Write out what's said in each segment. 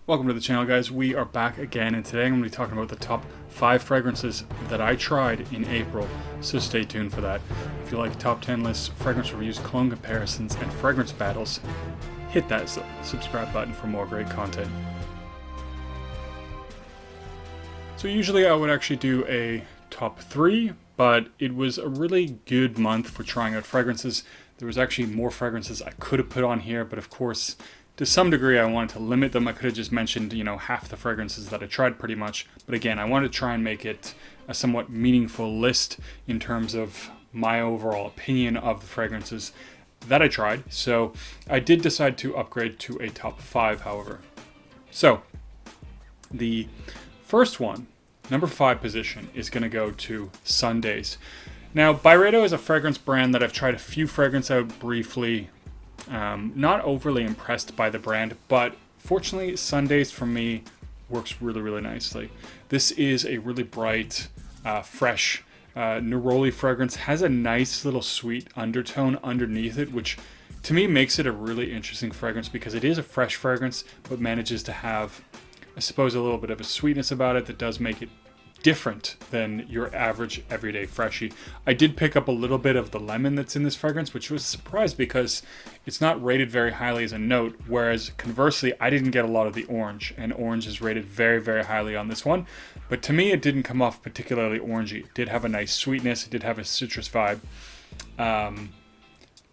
Welcome to the channel, guys. We are back again, and today I'm going to be talking about the top 5 fragrances that I tried in April, so stay tuned for that. If you like top 10 lists, fragrance reviews, cologne comparisons, and fragrance battles, hit that subscribe button for more great content. So usually I would actually do a top 3, but it was a really good month for trying out fragrances. There was actually more fragrances I could have put on here, but of course, to some degree, I wanted to limit them. I could have just mentioned, half the fragrances that I tried pretty much. But again, I wanted to try and make it a somewhat meaningful list in terms of my overall opinion of the fragrances that I tried. So I did decide to upgrade to a top 5, however. So the first one, number 5 position, is going to go to Sundays. Now, Byredo is a fragrance brand that I've tried a few fragrances out briefly. Not overly impressed by the brand, but fortunately Sundays for me works really, really nicely. This is a really bright, fresh, neroli fragrance. Has a nice little sweet undertone underneath it, which to me makes it a really interesting fragrance because it is a fresh fragrance, but manages to have, I suppose, a little bit of a sweetness about it that does make it different than your average everyday freshie. I did pick up a little bit of the lemon that's in this fragrance, which was a surprise because it's not rated very highly as a note, whereas conversely, I didn't get a lot of the orange, and orange is rated very, very highly on this one. But to me, it didn't come off particularly orangey. It did have a nice sweetness, it did have a citrus vibe,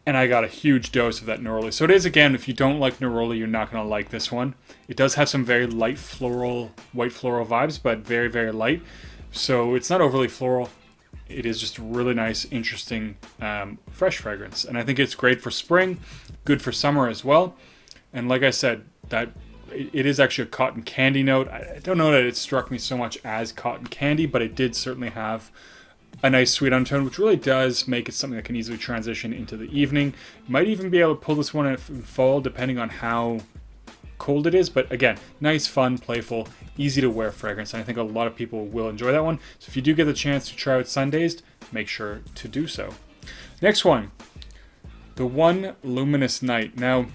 and I got a huge dose of that neroli. So it is, again, if you don't like neroli, you're not going to like this one. It does have some very light floral, white floral vibes, but very, very light. So it's not overly floral. It is just a really nice, interesting, fresh fragrance. And I think it's great for spring, good for summer as well. And like I said, that it is actually a cotton candy note. I don't know that it struck me so much as cotton candy, but it did certainly have a nice sweet undertone, which really does make it something that can easily transition into the evening. You might even be able to pull this one in fall, depending on how cold it is. But again, nice, fun, playful, easy to wear fragrance. And I think a lot of people will enjoy that one. So if you do get the chance to try out Sundays, make sure to do so. Next one, the one Luminous Knight. Now,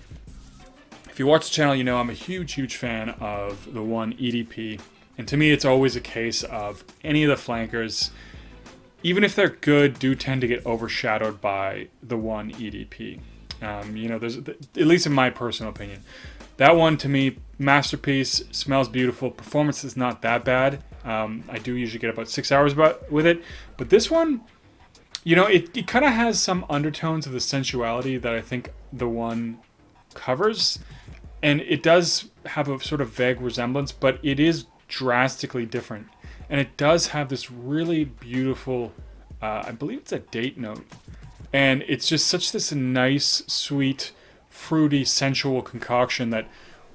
if you watch the channel, you know I'm a huge, huge fan of the one EDP. And to me, it's always a case of any of the flankers, even if they're good, do tend to get overshadowed by the one EDP. There's, at least in my personal opinion, that one to me, masterpiece, smells beautiful, performance is not that bad. I do usually get about 6 hours with it, but this one, it kind of has some undertones of the sensuality that I think the one covers, and it does have a sort of vague resemblance, but it is drastically different. And it does have this really beautiful, I believe it's a date note. And it's just such this nice, sweet, fruity, sensual concoction that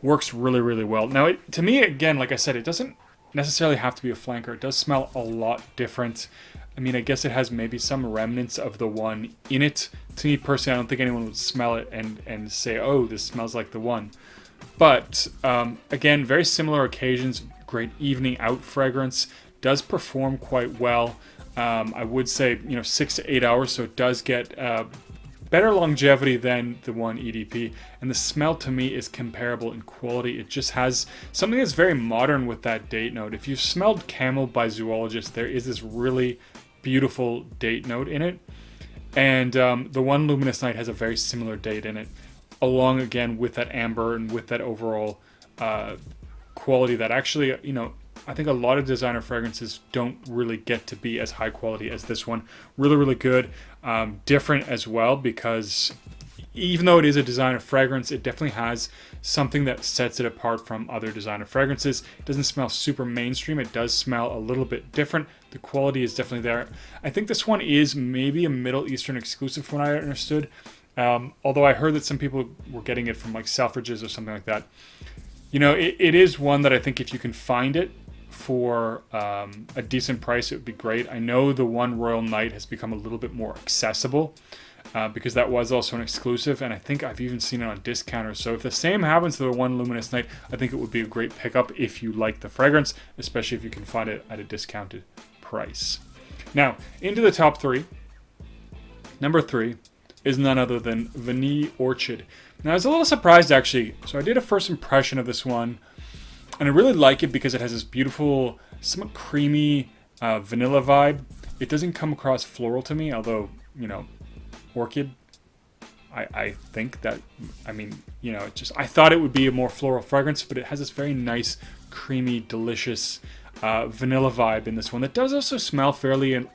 works really, really well. Now, to me, again, like I said, it doesn't necessarily have to be a flanker. It does smell a lot different. I mean, I guess it has maybe some remnants of the one in it. To me, personally, I don't think anyone would smell it and say, oh, this smells like the one. But, again, very similar occasions. Great evening out fragrance. Does perform quite well. I would say 6 to 8 hours, so it does get better longevity than the one EDP. And the smell to me is comparable in quality. It just has something that's very modern with that date note. If you've smelled Camel by Zoologist, there is this really beautiful date note in it. And the one Luminous Knight has a very similar date in it, along again with that amber and with that overall quality that actually, I think a lot of designer fragrances don't really get to be as high quality as this one. Really, really good. Different as well, because even though it is a designer fragrance, it definitely has something that sets it apart from other designer fragrances. It doesn't smell super mainstream. It does smell a little bit different. The quality is definitely there. I think this one is maybe a Middle Eastern exclusive from what I understood. Although I heard that some people were getting it from like Selfridges or something like that. It is one that I think if you can find it for a decent price, it would be great. I know the one Royal Knight has become a little bit more accessible because that was also an exclusive, and I think I've even seen it on discounters. So if the same happens to the one Luminous Knight, I think it would be a great pickup if you like the fragrance, especially if you can find it at a discounted price. Now, into the top 3. Number 3 is none other than Venee Orchard. Now, I was a little surprised, actually. So I did a first impression of this one And I really like it because it has this beautiful, somewhat creamy vanilla vibe. It doesn't come across floral to me, although, you know, orchid, I think that, I mean, you know, it just, I thought it would be a more floral fragrance, but it has this very nice, creamy, delicious vanilla vibe in this one that does also smell fairly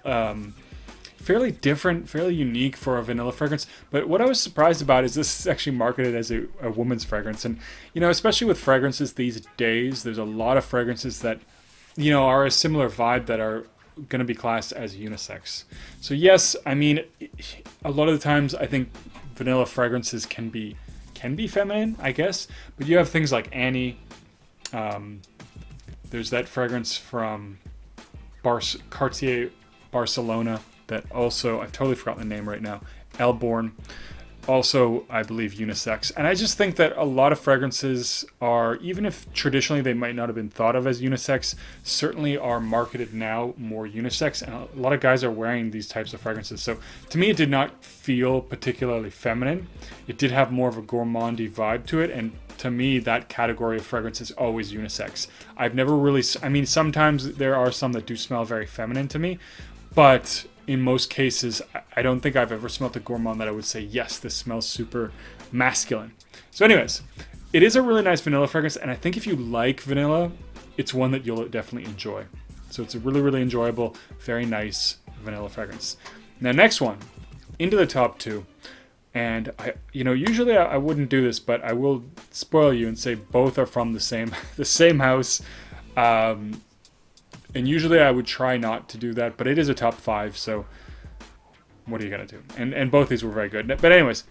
fairly different, fairly unique for a vanilla fragrance. But what I was surprised about is this is actually marketed as a woman's fragrance. And, you know, especially with fragrances these days, there's a lot of fragrances that, you know, are a similar vibe that are going to be classed as unisex. So yes, I mean, a lot of the times I think vanilla fragrances can be feminine, I guess. But you have things like Annie. There's that fragrance from Cartier Barcelona that also, I've totally forgotten the name right now, Elborn, also I believe unisex. And I just think that a lot of fragrances are, even if traditionally they might not have been thought of as unisex, certainly are marketed now more unisex, and a lot of guys are wearing these types of fragrances. So to me, it did not feel particularly feminine. It did have more of a gourmandy vibe to it, and to me, that category of fragrance is always unisex. I've never really, I mean, sometimes there are some that do smell very feminine to me, but in most cases, I don't think I've ever smelled a gourmand that I would say, yes, this smells super masculine. So anyways, it is a really nice vanilla fragrance, and I think if you like vanilla, it's one that you'll definitely enjoy. So it's a really, really enjoyable, very nice vanilla fragrance. Now, next one, into the top two. And usually I wouldn't do this, but I will spoil you and say both are from the same house. And usually I would try not to do that, but it is a top 5, so what are you going to do? And both these were very good. But anyways,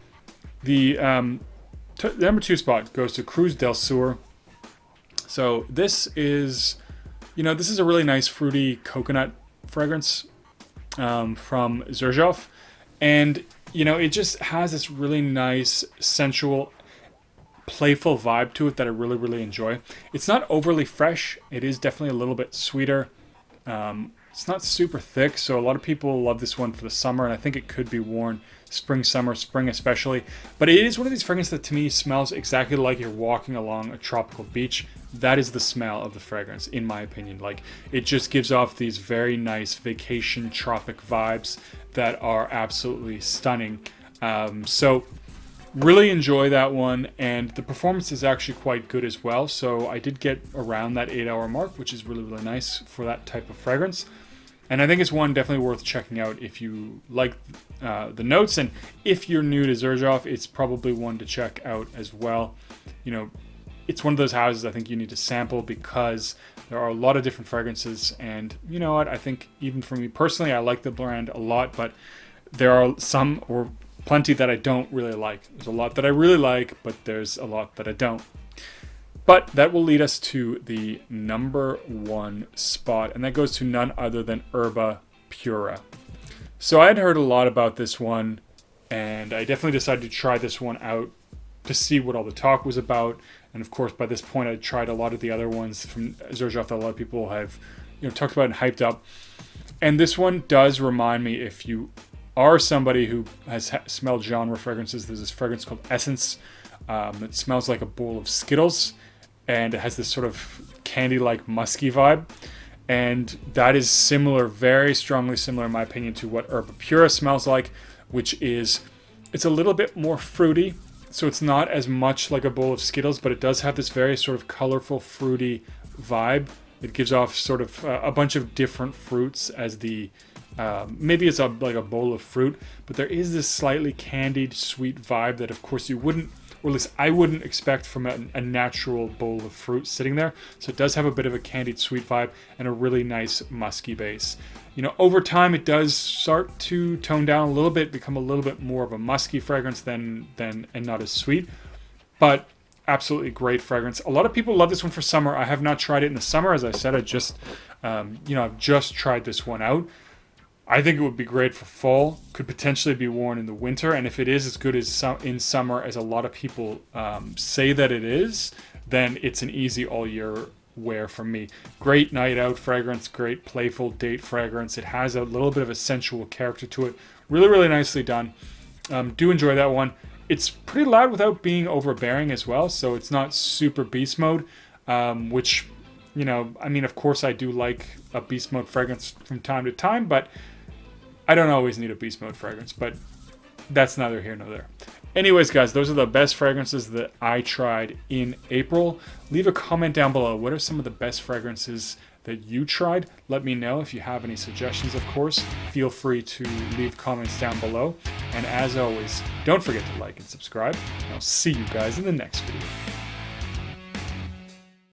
the number 2 spot goes to Cruz del Sur. So this is a really nice fruity coconut fragrance from Xerjoff. And, it just has this really nice, sensual, playful vibe to it that I really, really enjoy. It's not overly fresh. It is definitely a little bit sweeter. It's not super thick, so a lot of people love this one for the summer, and I think it could be worn spring, summer, spring especially. But it is one of these fragrances that to me smells exactly like you're walking along a tropical beach. That is the smell of the fragrance, in my opinion. Like, it just gives off these very nice vacation tropic vibes that are absolutely stunning. So really enjoy that one, and the performance is actually quite good as well. So I did get around that 8-hour mark, which is really, really nice for that type of fragrance. And I think it's one definitely worth checking out if you like the notes, and if you're new to Xerjoff, it's probably one to check out as well. It's one of those houses I think you need to sample because there are a lot of different fragrances, and you know what, I think even for me personally, I like the brand a lot, but there are some or plenty that I don't really like. There's a lot that I really like, but there's a lot that I don't. But that will lead us to the number 1 spot, and that goes to none other than Herbapura. So I had heard a lot about this one, and I definitely decided to try this one out to see what all the talk was about. And of course, by this point, I tried a lot of the other ones from Xerjoff that a lot of people have talked about and hyped up. And this one does remind me, if you are somebody who has smelled genre fragrances, there's this fragrance called Essence. It smells like a bowl of Skittles, and it has this sort of candy-like musky vibe. And that is similar, very strongly similar in my opinion, to what Herbapura smells like, which is, it's a little bit more fruity. So it's not as much like a bowl of Skittles, but it does have this very sort of colorful, fruity vibe. It gives off sort of a bunch of different fruits as the, maybe it's like a bowl of fruit, but there is this slightly candied, sweet vibe that of course you wouldn't, or at least I wouldn't expect from a natural bowl of fruit sitting there. So it does have a bit of a candied, sweet vibe and a really nice musky base. Over time it does start to tone down a little bit, become a little bit more of a musky fragrance than and not as sweet, but absolutely great fragrance. A lot of people love this one for summer. I have not tried it in the summer. As I said, I've just tried this one out. I think it would be great for fall. Could potentially be worn in the winter. And if it is as good as in summer as a lot of people say that it is, then it's an easy all year wear for me. Great night out fragrance, great playful date fragrance. It has a little bit of a sensual character to it. Really, really nicely done. Do enjoy that one. It's pretty loud without being overbearing as well, so it's not super beast mode. which, you know, I mean, of course I do like a beast mode fragrance from time to time, but I don't always need a beast mode fragrance, but that's neither here nor there. Anyways, guys, those are the best fragrances that I tried in April. Leave a comment down below. What are some of the best fragrances that you tried? Let me know. If you have any suggestions, of course, feel free to leave comments down below. And as always, don't forget to like and subscribe. And I'll see you guys in the next video.